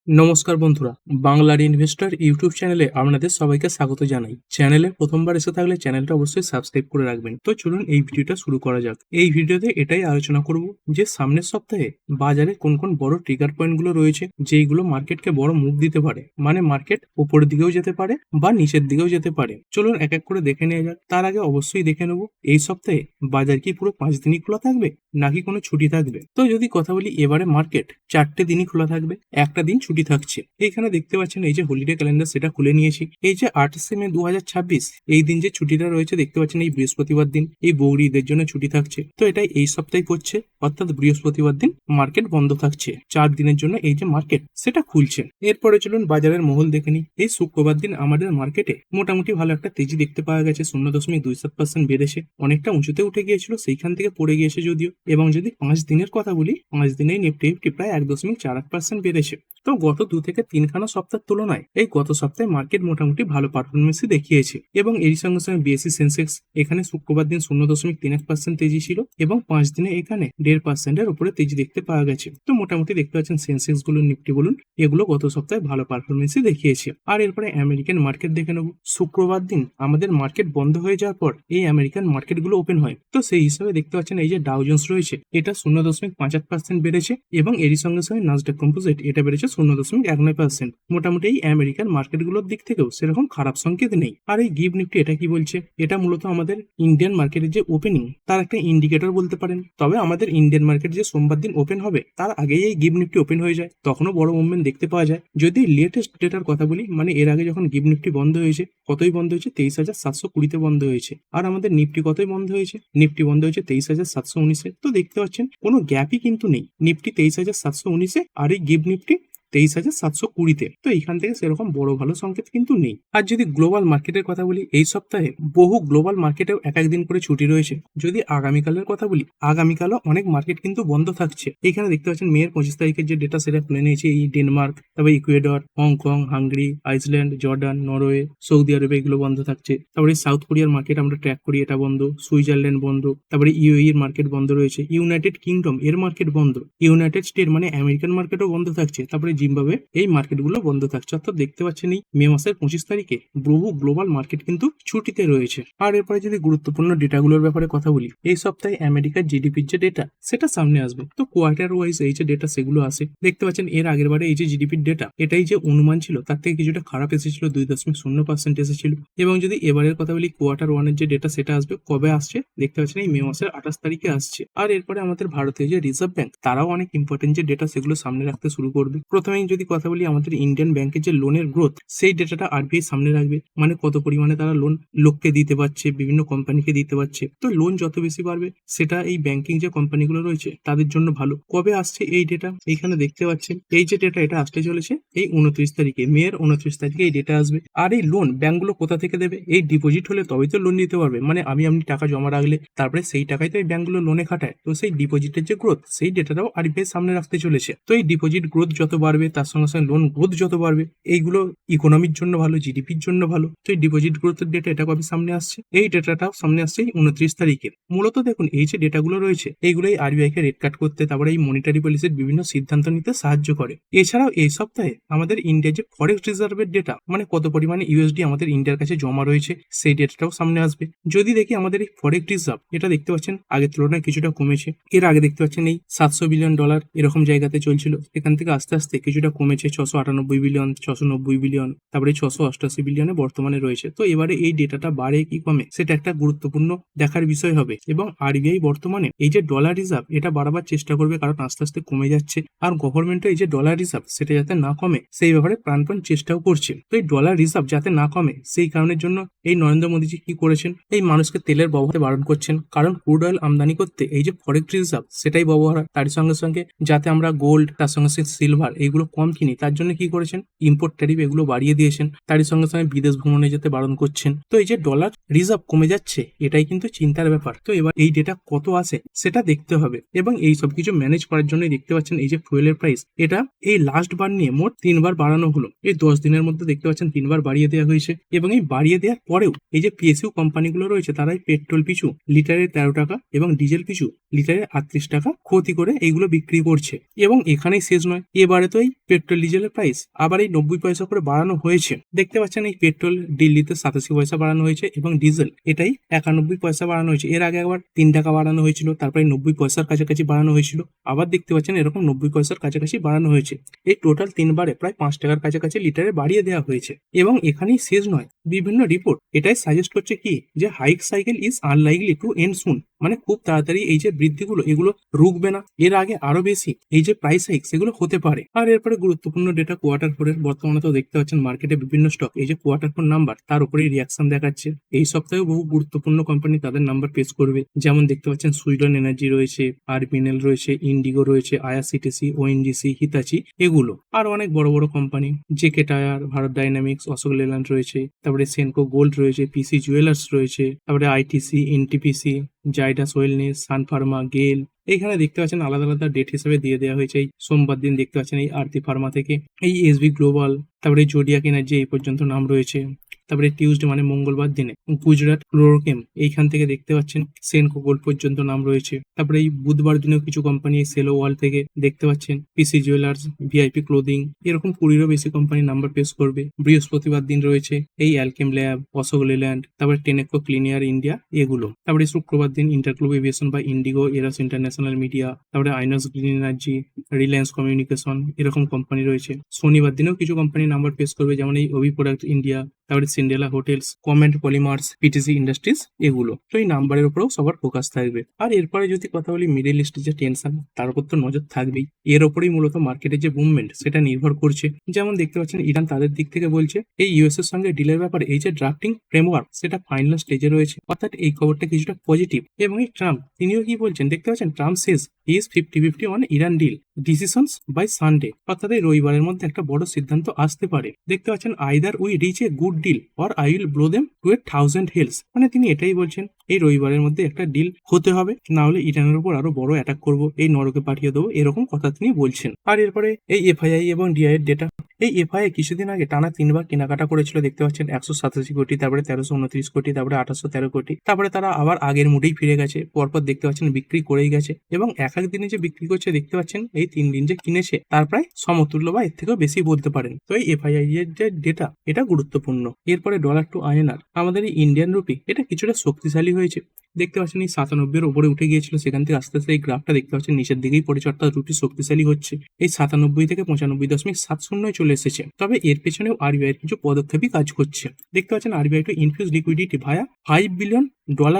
নমস্কার বন্ধুরা, বাংলার ইনভেস্টর ইউটিউব চ্যানেলে আপনাদের সবাইকে স্বাগত জানাই। চ্যানেলে প্রথমবার এসে থাকলে চ্যানেলটা অবশ্যই সাবস্ক্রাইব করে রাখবেন। তো চলুন এই ভিডিওটা শুরু করা যাক। এই ভিডিওতে এটাই আলোচনা করব যে সামনের সপ্তাহে বাজারে কোন কোন বড় ট্রিগার পয়েন্টগুলো রয়েছে যেইগুলো মার্কেটকে বড় মুভ দিতে পারে, মানে মার্কেট উপরের দিকেও যেতে পারে বা নিচের দিকেও যেতে পারে। চলুন এক এক করে দেখে নেওয়া যাক। তার আগে অবশ্যই দেখে নেব এই সপ্তাহে বাজার কি পুরো 5 দিনই খোলা থাকবে নাকি কোনো ছুটি থাকবে। তো যদি কথা বলি, এবারে মার্কেট 4টে দিনই খোলা থাকবে, একটা দিন ছুটি থাকছে। এইখানে দেখতে পাচ্ছেন এই যে হলিডে ক্যালেন্ডার, সেটা খুলে নিয়েছি। এই যে 28শে মে 2026 এই দিন যে ছুটিটা রয়েছে দেখতে পাচ্ছেন, এই বৃহস্পতিবার দিন এই বৌরি ঈদের জন্য ছুটি থাকছে। তো এটাই এই সপ্তাহে পড়ছে, অর্থাৎ বৃহস্পতিবার দিন মার্কেট বন্ধ থাকছে। 4 দিনের জন্য এই যে মার্কেট সেটা খুলছে। এরপরে চলুন বাজারের মহল দেখে নিই। এই শুক্রবার দিন আমাদের মার্কেটে মোটামুটি ভালো একটা তেজি দেখতে পাওয়া গেছে। 0.27% বেড়েছে, অনেকটা উঁচুতে উঠে গিয়েছিল, সেইখান থেকে পড়ে গিয়েছে যদিও। এবং যদি 5 দিনের কথা বলি, 5 দিনেই নিফটি প্রায় 1.48% বেড়েছে। তো গত 2 থেকে 3খানা সপ্তাহের তুলনায় এই গত সপ্তাহে মার্কেট মোটামুটি ভালো পারফরমেন্সই দেখিয়েছে। এবং এর সঙ্গে সঙ্গে বিএসসি সেন্সেক্স এখানে শুক্রবার দিন 0.31% তেজি ছিল এবং 5 দিনে এখানে 1.5%-এর উপরে তেজি দেখতে পাওয়া গেছে। তো মোটামুটি দেখতে পাচ্ছেন সেন্সেক্স বলুন, নিফটি বলুন, এগুলো গত সপ্তাহে ভালো পারফরমেন্সই দেখিয়েছে। আর এরপরে আমেরিকান মার্কেট দেখে নেব। শুক্রবার দিন আমাদের মার্কেট বন্ধ হয়ে যাওয়ার পর এই আমেরিকান মার্কেটগুলো ওপেন হয়। তো সেই হিসাবে দেখতে পাচ্ছেন এই যে ডাউ জোন্স রয়েছে এটা 0.58% বেড়েছে এবং এরই সঙ্গে সঙ্গে নাসডাক কম্পোজিট এটা বেড়েছে 0.19%। মোটামুটি এই আমেরিকান মার্কেটগুলোর দিক থেকেও সেরকম খারাপ সংকেত নেই। আর এই গিভ নিফটি এটা কি বলছে, এটা মূলত আমাদের ইন্ডিয়ান মার্কেটের যে ওপেনিং তার একটা ইন্ডিকেটর বলতে পারেন। তবে আমাদের ইন্ডিয়ান মার্কেট যে সোমবার দিন ওপেন হবে তার আগেই এই গিভ নিফটি ওপেন হয়ে যায়, তখনও বড় মুভমেন্ট দেখতে পাওয়া যায়। যদি লেটেস্ট ডেটার কথা বলি, মানে এর আগে যখন গিভ নিফটি বন্ধ হয়েছে, কতই বন্ধ হয়েছে, 23,720-তে বন্ধ হয়েছে। আর আমাদের নিফটি কতই বন্ধ হয়েছে, নিফটি বন্ধ হয়েছে 23,719-এ। তো দেখতে পাচ্ছেন কোনো গ্যাপই কিন্তু নেই, নিফটি 23,719-এ আর এই গিভ নিফটি 23,720-তে। তো এইখান থেকে সেরকম বড় ভালো সংকেত কিন্তু নেই। আর যদি গ্লোবাল মার্কেটের কথা বলি, এই সপ্তাহে বহু গ্লোবাল মার্কেটেও এক একদিন করে ছুটি রয়েছে। যদি আগামীকালের কথা বলি, আগামীকালও অনেক মার্কেট কিন্তু বন্ধ থাকছে। এখানে দেখতে পাচ্ছেন মেয়ের 25 তারিখের যে ডেটা সেটা খুলে নিয়েছে। এই ডেনমার্ক, তারপরে Ecuador, Hong Kong, Hungary, Iceland, Jordan, Norway, Saudi আরবে এগুলো বন্ধ থাকছে। তারপরে সাউথ কোরিয়ার মার্কেট আমরা ট্র্যাক করি, এটা বন্ধ। সুইজারল্যান্ড বন্ধ। তারপরে ইউএই এর মার্কেট বন্ধ রয়েছে। ইউনাইটেড কিংডম এর মার্কেট বন্ধ। ইউনাইটেড স্টেট মানে আমেরিকান মার্কেটও বন্ধ থাকছে। তারপরে জিম্বাবুয়ে এই মার্কেটগুলো বন্ধ থাকছে। অর্থাৎ দেখতে পাচ্ছেন এই মে মাসের 25 তারিখে বহু গ্লোবাল মার্কেট কিন্তু ছুটিতে রয়েছে। আর এরপরে যদি গুরুত্বপূর্ণ ডেটাগুলোর ব্যাপারে কথা বলি, এই সপ্তাহে আমেরিকার জিডিপির যে ডেটা সেটা সামনে আসবে। তো কোয়ার্টার ওয়াইজ এই যে ডেটা সেগুলো আসে। দেখতে পাচ্ছেন এর আগের বারে এই যে জিডিপির ডেটা এটাই যে অনুমান ছিল তার থেকে কিছুটা খারাপ এসেছিল, 2.0% এসেছিল। এবং যদি এবারের কথা বলি, কোয়ার্টার ওয়ানের যে ডেটা সেটা আসবে, কবে আসছে দেখতে পাচ্ছেন এই মে মাসের 28 তারিখে আসছে। আর এরপরে আমাদের ভারতীয় যে রিজার্ভ ব্যাংক তারাও অনেক ইম্পর্টেন্ট যে ডেটা সেগুলো সামনে রাখতে শুরু করবে। প্রথমেই যদি কথা বলি, আমাদের ইন্ডিয়ান ব্যাংকের যে লোনের গ্রোথ সেই ডেটাটা আরবিআই সামনে রাখবে, মানে কত পরিমাণে তারা লোন লোককে দিতে পারছে, বিভিন্ন কোম্পানিকে দিতে পারছে। তো লোন যত বেশি বাড়বে সেটা এই ব্যাংকিং যে কোম্পানিগুলো রয়েছে তাদের জন্য ভালো। কবে আসছে এই ডেটা, এইখানে দেখতে পাচ্ছেন এই যে ডেটা এটা আসতে চলেছে এই 29 তারিখে, মেয়ের 29 তারিখে এই ডেটা আসবে। আর এই লোন ব্যাংকগুলো কোথা থেকে দেবে, এই ডিপোজিট হলে তবেই তো লোন দিতে পারবে। মানে আপনি টাকা জমা রাখলে তারপরে সেই টাকাই তো এই ব্যাংকগুলো লোনে খাটায়। তো সেই ডিপোজিটের যে গ্রোথ সেই ডেটাটাও আরবিআই সামনে রাখতে চলেছে। তো এই ডিপোজিট গ্রোথ যত বাড়বে তার সঙ্গে সঙ্গে লোন গ্রোথ যত বাড়বে, এইগুলো ইকোনমির জন্য ভালো, জিডিপির জন্য ভালো। তো এই ডিপোজিট গ্রোথের ডেটা এটা কবে সামনে আসছে, এই ডেটাটাও সামনে আসছে এই 29 তারিখে। মূলত দেখুন এই যে ডেটাগুলো রয়েছে এইগুলোই আরবিআই কে রেট কাট করতে, তারপরে এই মনিটারি পলিসির বিভিন্ন সিদ্ধান্ত নিতে সাহায্য করে। এছাড়াও এই সপ্তাহে আমাদের ইন্ডিয়ার যে ফরেক্স রিজার্ভের ডেটা, মানে কত পরিমাণে ইউএসডি আমাদের ইন্ডিয়ার কাছে জমা রয়েছে সেই ডেটাটাও সামনে আসবে। যদি দেখি আমাদের এই ফরেক্স রিজার্ভ এটা দেখতে পাচ্ছেন আগের তুলনায় কিছুটা কমেছে। এর আগে দেখতে পাচ্ছেন এই $700 বিলিয়ন এরকম জায়গাতে চলছিল, এখান থেকে আস্তে আস্তে কিছুটা কমেছে 698 বিলিয়ন, 690 বিলিয়ন, তারপরে 688 বিলিয়নে বর্তমানে রয়েছে। তো এবারে এই ডেটাটা বাড়ে কি কমে সেটা একটা গুরুত্বপূর্ণ দেখার বিষয় হবে। এবং আরবিআই বর্তমানে এই যে ডলার রিজার্ভ এটা বাড়াবার চেষ্টা করবে, কারণ আস্তে আস্তে কমে যাচ্ছে। আর গভর্নমেন্টও এই যে ডলার রিজার্ভ সেটা যাতে না কমে সেই ব্যাপারে প্রাণপণ চেষ্টাও করছে। তো এই ডলার রিজার্ভ যাতে না কমে সেই কারণের জন্য এই নরেন্দ্র মোদীজি কি করেছেন, এই মানুষকে তেলের ব্যবহারে বারণ করছেন। কারণ ক্রুড অয়েল আমদানি করতে এই যে ফরেক্স রিজার্ভ সেটাই ব্যবহার হয়। তার সঙ্গে সঙ্গে যাতে আমরা গোল্ড, তার সঙ্গে সঙ্গে সিলভার এইগুলো কম কিনি, তার জন্য কি করেছেন, ইম্পোর্ট ট্যারিফ এগুলো বাড়িয়ে দিয়েছেন। তারই সঙ্গে সঙ্গে বিদেশ ভ্রমণে যেতে বারণ করছেন। তো এই যে ডলার রিজার্ভ কমে যাচ্ছে এটাই কিন্তু চিন্তার ব্যাপার। তো এবার এই ডেটা কত আসে সেটা দেখতে হবে। এবং এই সব কিছু ম্যানেজ করার জন্যই দেখতে পাচ্ছেন এই যে ফুয়েলের প্রাইস এটা এই লাস্ট বার নিয়ে মোট 3বার বাড়ানো হলো। এই 10 দিনের মধ্যে দেখতে পাচ্ছেন 3বার বাড়িয়ে দেওয়া হয়েছে। এবং এই বাড়িয়ে দেওয়ার পরেও এই যে পিএসইউ কোম্পানিগুলো রয়েছে তারাই পেট্রোল পিছু লিটারে 13 টাকা এবং ডিজেল পিছু লিটারে 38 টাকা ক্ষতি করে এইগুলো বিক্রি করছে। এবং এখানেই শেষ নয়, এবারে তো এই পেট্রোল ডিজেলের প্রাইস আবার এই 90 পয়সা করে বাড়ানো হয়েছে। দেখতে পাচ্ছেন এই পেট্রোল দিল্লিতে 87 পয়সা বাড়ানো হয়েছে এবং ডিজেল এটাই 91 পয়সা বাড়ানো হয়েছে। এর আগে একবার 3 টাকা বাড়ানো হয়েছিল, তারপরে 90 পয়সার কাছাকাছি বাড়ানো হয়েছিল, আবার দেখতে পাচ্ছেন এরকম 90 পয়সার কাছাকাছি বাড়ানো হয়েছে। এই টোটাল 3বারে প্রায় 5 টাকার কাছাকাছি লিটারে বাড়িয়ে দেওয়া হয়েছে। এবং এখানেই শেষ নয়, বিভিন্ন রিপোর্ট এটাই সাজেস্ট করছে কি যে hike cycle is unlikely to end soon, মানে খুব তাড়াতাড়ি এই যে বৃদ্ধিগুলো এগুলো রুকবে না, এর আগে আরো বেশি এই যে প্রাইস হাইক সেগুলো হতে পারে। আর এরপরে গুরুত্বপূর্ণ ডেটা কোয়ার্টার ফোরের। বর্তমানে তো দেখতে পাচ্ছেন মার্কেটে বিভিন্ন স্টক এই যে কোয়ার্টার ফোর নাম্বার তার উপরেই রিয়াকশন দেখাচ্ছে। এই সপ্তাহে বহু গুরুত্বপূর্ণ কোম্পানি তাদের নাম্বার পেশ করবে, যেমন দেখতে পাচ্ছেন সুইডন এনার্জি রয়েছে, আরবিএনএল রয়েছে, ইন্ডিগো রয়েছে, আইআরসিটিসি, ওএনজিসি, হিতাচি, এগুলো আর অনেক বড় বড় company JK tyre, Bharat dynamics, Ashok Leyland রয়েছে, তারপরে সেনকো গোল্ড রয়েছে, পিসি জুয়েলার্স রয়েছে, তারপরে ITC, NTPC, Zydus wellness, Sun pharma, GAIL. এইখানে দেখতে পাচ্ছেন আলাদা আলাদা ডেট হিসেবে দিয়ে দেওয়া হয়েছে। এই সোমবার দিন দেখতে পাচ্ছেন এই আরতি ফার্মা থেকে, এই এসবি গ্লোবাল, তারপরে জোডিয়াক এনার্জি এই পর্যন্ত নাম রয়েছে। তারপরে টিউসডে মানে মঙ্গলবার দিনে গুজরাট ফ্লোরোকেম এইখান থেকে দেখতে পাচ্ছেন সেনকো গোল্ড পর্যন্ত নাম রয়েছে। তারপরে এই বুধবার দিনেও কিছু কোম্পানি সেলো ওয়াল থেকে দেখতে পাচ্ছেন পিসি জুয়েলার্স, ভিআইপি ক্লোদিং, এরকম 20-এরও বেশি কোম্পানি নাম্বার পেশ করবে। বৃহস্পতিবার দিন রয়েছে এই অ্যালকেম ল্যাব, অশোক লেল্যান্ড, তারপরে টেনেকো ক্লিনিয়ার ইন্ডিয়া, এগুলো। তারপরে শুক্রবার দিন ইন্টারগ্লোব এভিয়েশন বা ইন্ডিগো, এরাস ইন্টারন্যাশনাল মিডিয়া, তারপরে INOX green energy, Reliance communication, এরকম কোম্পানি রয়েছে। শনিবার দিনেও কিছু কোম্পানি নাম্বার পেশ করবে, যেমন এই ওভি প্রোডাক্ট ইন্ডিয়া, তারপরে Cinderella hotels, comment polymers, PTC industries, এগুলো। তো এই নাম্বারের উপরেও সবার ফোকাস থাকবে। আর এরপরে যদি কথা বলি মিডল ইস্টের যে টেনশন, তার উপর তো নজর থাকবেই। এর উপরেই মূলত মার্কেটের যে মুভমেন্ট সেটা নির্ভর করছে। যেমন দেখতে পাচ্ছেন ইরান তাদের দিক থেকে বলছে এই ইউএস এর সঙ্গে ডিলের ব্যাপারে এই যে ড্রাফটিং ফ্রেমওয়ার্ক সেটা ফাইনাল স্টেজে রয়েছে, অর্থাৎ এই খবরটা কিছুটা পজিটিভ। এবং এই ট্রাম্প তিনিও কি বলছেন দেখতে পাচ্ছেন, Trump says he is 50-50 on Iran deal, decisions by Sunday, অর্থাৎ এই রবিবারের মধ্যে একটা বড় সিদ্ধান্ত আসতে পারে। দেখতে পাচ্ছেন either we reach a good deal or I will blow them to 1,000 hells, মানে তিনি এটাই বলছেন এই রবিবারের মধ্যে একটা ডিল হতে হবে, না হলে ইরানের উপর আরো বড় অ্যাটাক করবো, এই নরকে পাঠিয়ে দেবো, এরকম কথা তিনি বলছেন। আর এরপরে এই এফআইআই এবং ডিআই এর ডেটা। এই এফআইআই কিছুদিন আগে টানা 3বার কেনাকাটা করেছিল, দেখতে পাচ্ছেন 187 কোটি, তারপরে 1329 কোটি, তারপরে 813 কোটি, তারপরে তারা আবার আগের মুডেই ফিরে গেছে। পরপর দেখতে পাচ্ছেন বিক্রি করেই গেছে, এবং এক এক দিনে যে বিক্রি করছে দেখতে পাচ্ছেন এই 3 দিন যে কিনেছে তার প্রায় সমতুল্য বা এর থেকেও বেশি বলতে পারেন। তো এই এফআইআই এর যে ডেটা এটা গুরুত্বপূর্ণ। এরপরে ডলার টু আইএনআর, আমাদের এই ইন্ডিয়ান রুপি এটা কিছুটা শক্তিশালী হয়েছে। দেখতে পাচ্ছেন এই 97-এর উপরে উঠে গিয়েছিল, সেখান থেকে আস্তে আস্তে এই গ্রাফটা দেখতে পাচ্ছেন নিচের দিকেই পড়েছে, অর্থাৎ রুপি শক্তিশালী হচ্ছে। এই 97 থেকে 95.70 চলে এসেছে। তবে এর পেছনেও আরবিআই এর কিছু পদক্ষেপই কাজ করছে। দেখতে পাচ্ছেন RBI to infuse liquidity via $5 billion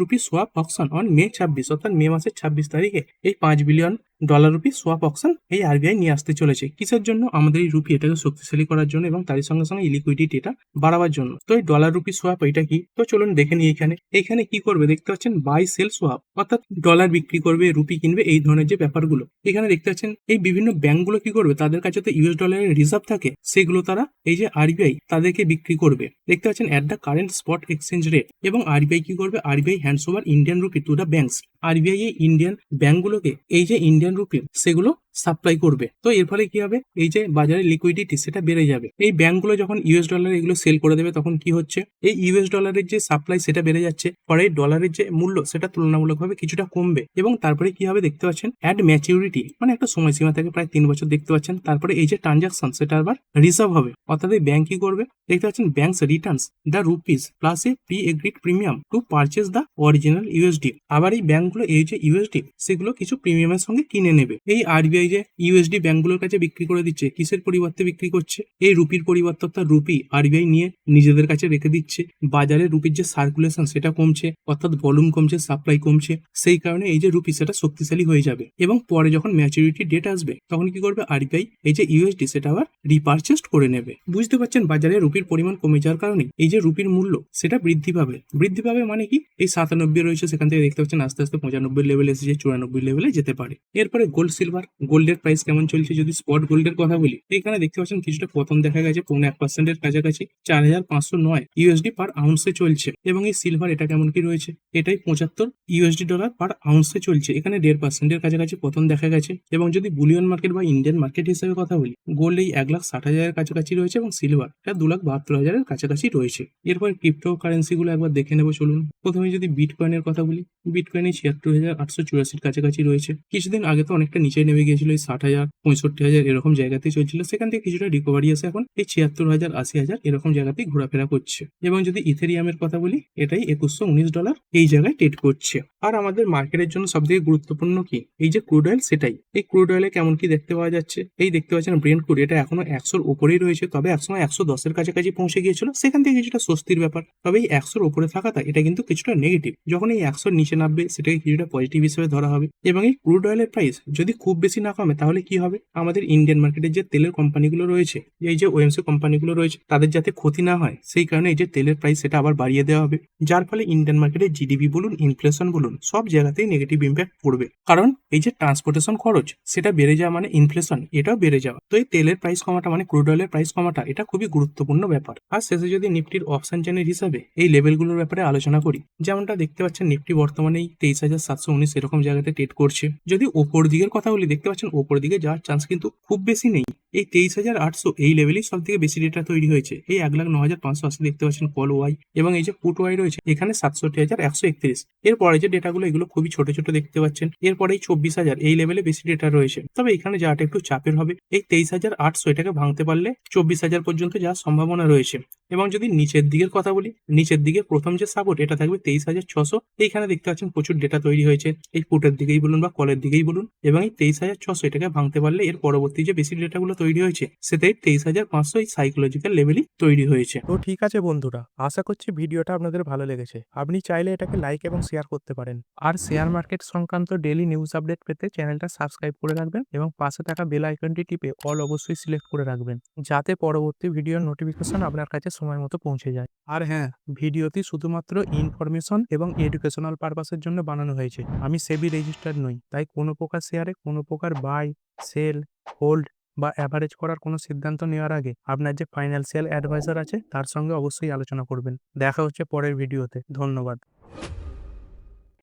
rupee swap auction on May 26, অর্থাৎ মে মাসের 26 তারিখে এই $5 বিলিয়ন রুপি সোয়াপ অকশন এই আরবিআই নিয়ে আসতে চলেছে। কিসের জন্য? আমাদের এই রুপি এটাকে শক্তিশালী করার জন্য এবং তারই সঙ্গে সঙ্গে লিকুইডিটি এটা বাড়াবার জন্য। তো এই ডলার রুপি সোয়াপ এটা কি? তো চলুন দেখে নিই। এখানে কি করবে দেখতে পাচ্ছেন বাই সেল সোয়াপ, অর্থাৎ ডলার বিক্রি করবে, রুপি কিনবে, এই ধরনের যে ব্যাপারগুলো। এখানে দেখতে পাচ্ছেন এই বিভিন্ন ব্যাংকগুলো কি করবে, তাদের কাছে তো ইউএস ডলারের রিজার্ভ থাকে, সেগুলো তারা এই যে আরবিআই তাদেরকে বিক্রি করবে। দেখতে পাচ্ছেন at the current spot exchange rate. এবং আরবিআই কি করবে, RBI hands over Indian rupee to the banks. RBI এই ইন্ডিয়ান ব্যাংকগুলোকে এই যে ইন্ডিয়ান রুপি সেগুলো সাপ্লাই করবে। তো এর ফলে কি হবে, এই যে বাজারে লিকুইডিটি সেটা বেড়ে যাবে। এই ব্যাংকগুলো যখন ইউএস ডলারে এগুলো সেল করে দেবে তখন কি হচ্ছে, এই ইউএস ডলারের যে সাপ্লাই সেটা বেড়ে যাচ্ছে, পরে ডলারের যে মূল্য সেটা তুলনামূলকভাবে কিছুটা কমবে। এবং তারপরে কি হবে দেখতে পাচ্ছেন অ্যাট ম্যাচিউরিটি, মানে একটা সময়সীমা থাকে প্রায় 3 বছর দেখতে পাচ্ছেন, তারপরে এই যে ট্রানজাকশন সেটা আবার রিজার্ভ হবে। অর্থাৎ এই ব্যাংক কি করবে দেখতে পাচ্ছেন, banks Returns the rupees plus A pre agreed premium two purchase the original USD. আবার এই ব্যাংকগুলো এই যে ইউএসডি সেগুলো কিছু প্রিমিয়ামের সঙ্গে কিনে নেবে। এই আরবিআই যে ইউএসডি ব্যাংকগুলোর কাছে বিক্রি করে দিচ্ছে, কিসের পরিবর্তে বিক্রি করছে, এই রুপির পরিবর্তে, অর্থাৎ রুপি আরবিআই নিয়ে নিজেদের কাছে রেখে দিচ্ছে। বাজারে রুপির যে সার্কুলেশন সেটা কমছে, অর্থাৎ ভলিউম কমছে, সাপ্লাই কমছে, সেই কারণে এই যে রুপি সেটা শক্তিশালী হয়ে যাবে। এবং পরে যখন ম্যাচুরিটি ডেট আসবে তখন কি করবে আরবিআই, এই যে ইউএসডি সেটা আবার রিপারচেস্ট করে নেবে। বুঝতে পারছেন বাজারে রুপির পরিমাণ কমে যাওয়ার কারণে এই যে রুপির মূল্য সেটা বৃদ্ধি পাবে মানে কি, এই 97 রয়েছে, সেখান থেকে দেখতে পাচ্ছেন আস্তে আস্তে 95 লেভেলে এসেছে, 94 লেভেলে যেতে পারে। এরপরে গোল্ড সিলভার, গোল্ডের প্রাইস কেমন চলছে যদি স্পট গোল্ডের কথা বলি, এখানে দেখতে পাচ্ছেন কিছুটা পতন দেখা গেছে, 0.1% কাছাকাছি, 4,509 ইউএসডি পার আউন্সে চলছে। এবং এই সিলভার এটা কেমন কি রয়েছে, এটাই $75 পার আউন্সে চলছে, এখানে 1.5% কাছাকাছি পতন দেখা গেছে। এবং যদি বুলিয়ন মার্কেট বা ইন্ডিয়ান মার্কেট হিসেবে কথা বলি, গোল্ড এই 1,60,000 কাছাকাছি রয়েছে এবং সিলভার এটা 2,72,000 কাছাকাছি রয়েছে। এরপর ক্রিপ্টো কারেন্সি গুলো একবার দেখে নেবো চলুন। প্রথমে যদি বিটকয়েনের কথা বলি, বিটকয়েন এই ৭৬,৮৮৪ কাছাকাছি রয়েছে। কিছুদিন আগে তো অনেকটা নিচে নেমে গিয়েছিল, এই ৬০,০০০, ৬৫,০০০ এরকম জায়গাতেই চলছিল। সেখান থেকে কিছুটা রিকভারি এসে এখন এই ৭৬,০০০, ৮০,০০০ এরকম জায়গাতেই ঘোরাফেরা করছে। এবং যদি ইথেরিয়ামের কথা বলি, এটাই $২১19 এই জায়গায় ট্রেড করছে। আর আমাদের মার্কেটের জন্য সবথেকে গুরুত্বপূর্ণ কি, এই যে ক্রুড অয়েল, সেটাই। এই ক্রুড অয়েলে কেমন কি দেখতে পাওয়া যাচ্ছে, এই দেখতে পাচ্ছেন ব্রেন্ট ক্রুড, এটা এখনো ১০০-র উপরেই রয়েছে। তবে একসময় ১১০-এর কাছাকাছি পৌঁছে গিয়েছিল, সেখান থেকে কিছুটা স্বস্তির ব্যাপার। তবে এই ১০০-র উপরে থাকাটা এটা কিন্তু কিছুটা নেগেটিভ। যখন এই ১০০-র নিচে নামবে, সেটাকে কিছুটা পজিটিভ হিসেবে ধরা হবে। এবং এই ক্রুড অয়েলের প্রাইস যদি খুব বেশি না কমে, তাহলে কি হবে, আমাদের ইন্ডিয়ান মার্কেটের যে তেলের কোম্পানিগুলো রয়েছে, এই যে ওএমসি কোম্পানিগুলো রয়েছে, তাদের যাতে ক্ষতি না হয়, সেই কারণে এই যে তেলের প্রাইস সেটা আবার বাড়িয়ে দেওয়া হবে। যার ফলে ইন্ডিয়ান মার্কেটে জিডিপি বলুন, ইনফ্লেশন বলুন, সব জায়গাতেই নেগেটিভ ইম্প্যাক্ট পড়বে। কারণ এই যে ট্রান্সপোর্টেশন খরচ, সেটা বেড়ে যাওয়া মানে ইনফ্লেশন, এটাও বেড়ে যাওয়া। তো এই তেলের প্রাইস কমাটা মানে ক্রুড অয়েলের প্রাইস কমাটা, এটা খুবই গুরুত্বপূর্ণ ব্যাপার। আর শেষে যদি নিফটির অপশন চেনের হিসাবে এই লেভেলগুলোর ব্যাপারে আলোচনা করি, যেমনটা দেখতে পাচ্ছেন নিফটি বর্তমানে এই 23,719 এরকম জায়গাতে ট্রেড করছে। যদি ওপর দিকের কথা বলি, দেখতে পাচ্ছেন ওপর দিকে যাওয়ার চান্স কিন্তু খুব বেশি নেই। এই 23,800 এই লেভেলেই সব থেকে বেশি ডেটা তৈরি হয়েছে। এই 1,09,580 দেখতে পাচ্ছেন কল ওয়াই, এবং এই যে পুট ওয়াই রয়েছে এখানে 67,131। এরপরে যে ডেটাগুলো, এগুলো খুবই ছোট ছোট দেখতে পাচ্ছেন। এরপরে এই 24,000 এই লেভেলে বেশি ডেটা রয়েছে। তবে এখানে যাওয়াটা একটু চাপের হবে। এই 23,800 এটাকে ভাঙতে পারলে 24,000 পর্যন্ত যাওয়ার সম্ভাবনা রয়েছে। এবং যদি নিচের দিকের কথা বলি, নিচের দিকে প্রথম যে সাপোর্ট, এটা থাকবে 23,600। এইখানে দেখতে পাচ্ছেন প্রচুর ডেটা তৈরি হয়েছে, এই পুটের দিকেই বলুন বা কলের দিকেই বলুন। এবং এই 23,600 এটাকে ভাঙতে পারলে এর পরবর্তী যে বেশি ডেটাগুলো তৈরি হয়েছে, সেটাই 23,500 এই সাইকোলজিক্যাল লেভেলই তৈরি হয়েছে। তো ঠিক আছে বন্ধুরা, আশা করছি ভিডিওটা আপনাদের ভালো লেগেছে। আপনি চাইলে এটাকে লাইক এবং শেয়ার করতে পারেন। আর শেয়ার মার্কেট সংক্রান্ত ডেইলি নিউজ আপডেট পেতে চ্যানেলটা সাবস্ক্রাইব করে রাখবেন এবং পাশে থাকা বেল আইকনটি টিপে অল অবশ্যই সিলেক্ট করে রাখবেন, যাতে পরবর্তী ভিডিওর নোটিফিকেশন আপনার কাছে সময় মতো পৌঁছে যায়। আর হ্যাঁ, ভিডিওটি শুধুমাত্র ইনফরমেশন এবং এডুকেশনাল পারপাসের জন্য বানানো হয়েছে। আমি সেবি রেজিস্টার্ড নই, তাই কোনো প্রকার শেয়ারে কোনো প্রকার বাই, সেল, হোল্ড বা অ্যাভারেজ করার কোনো সিদ্ধান্ত নেওয়ার আগে আপনার যে ফাইন্যান্সিয়াল অ্যাডভাইজার আছে তার সঙ্গে অবশ্যই আলোচনা করবেন। দেখা হচ্ছে পরের ভিডিওতে। ধন্যবাদ।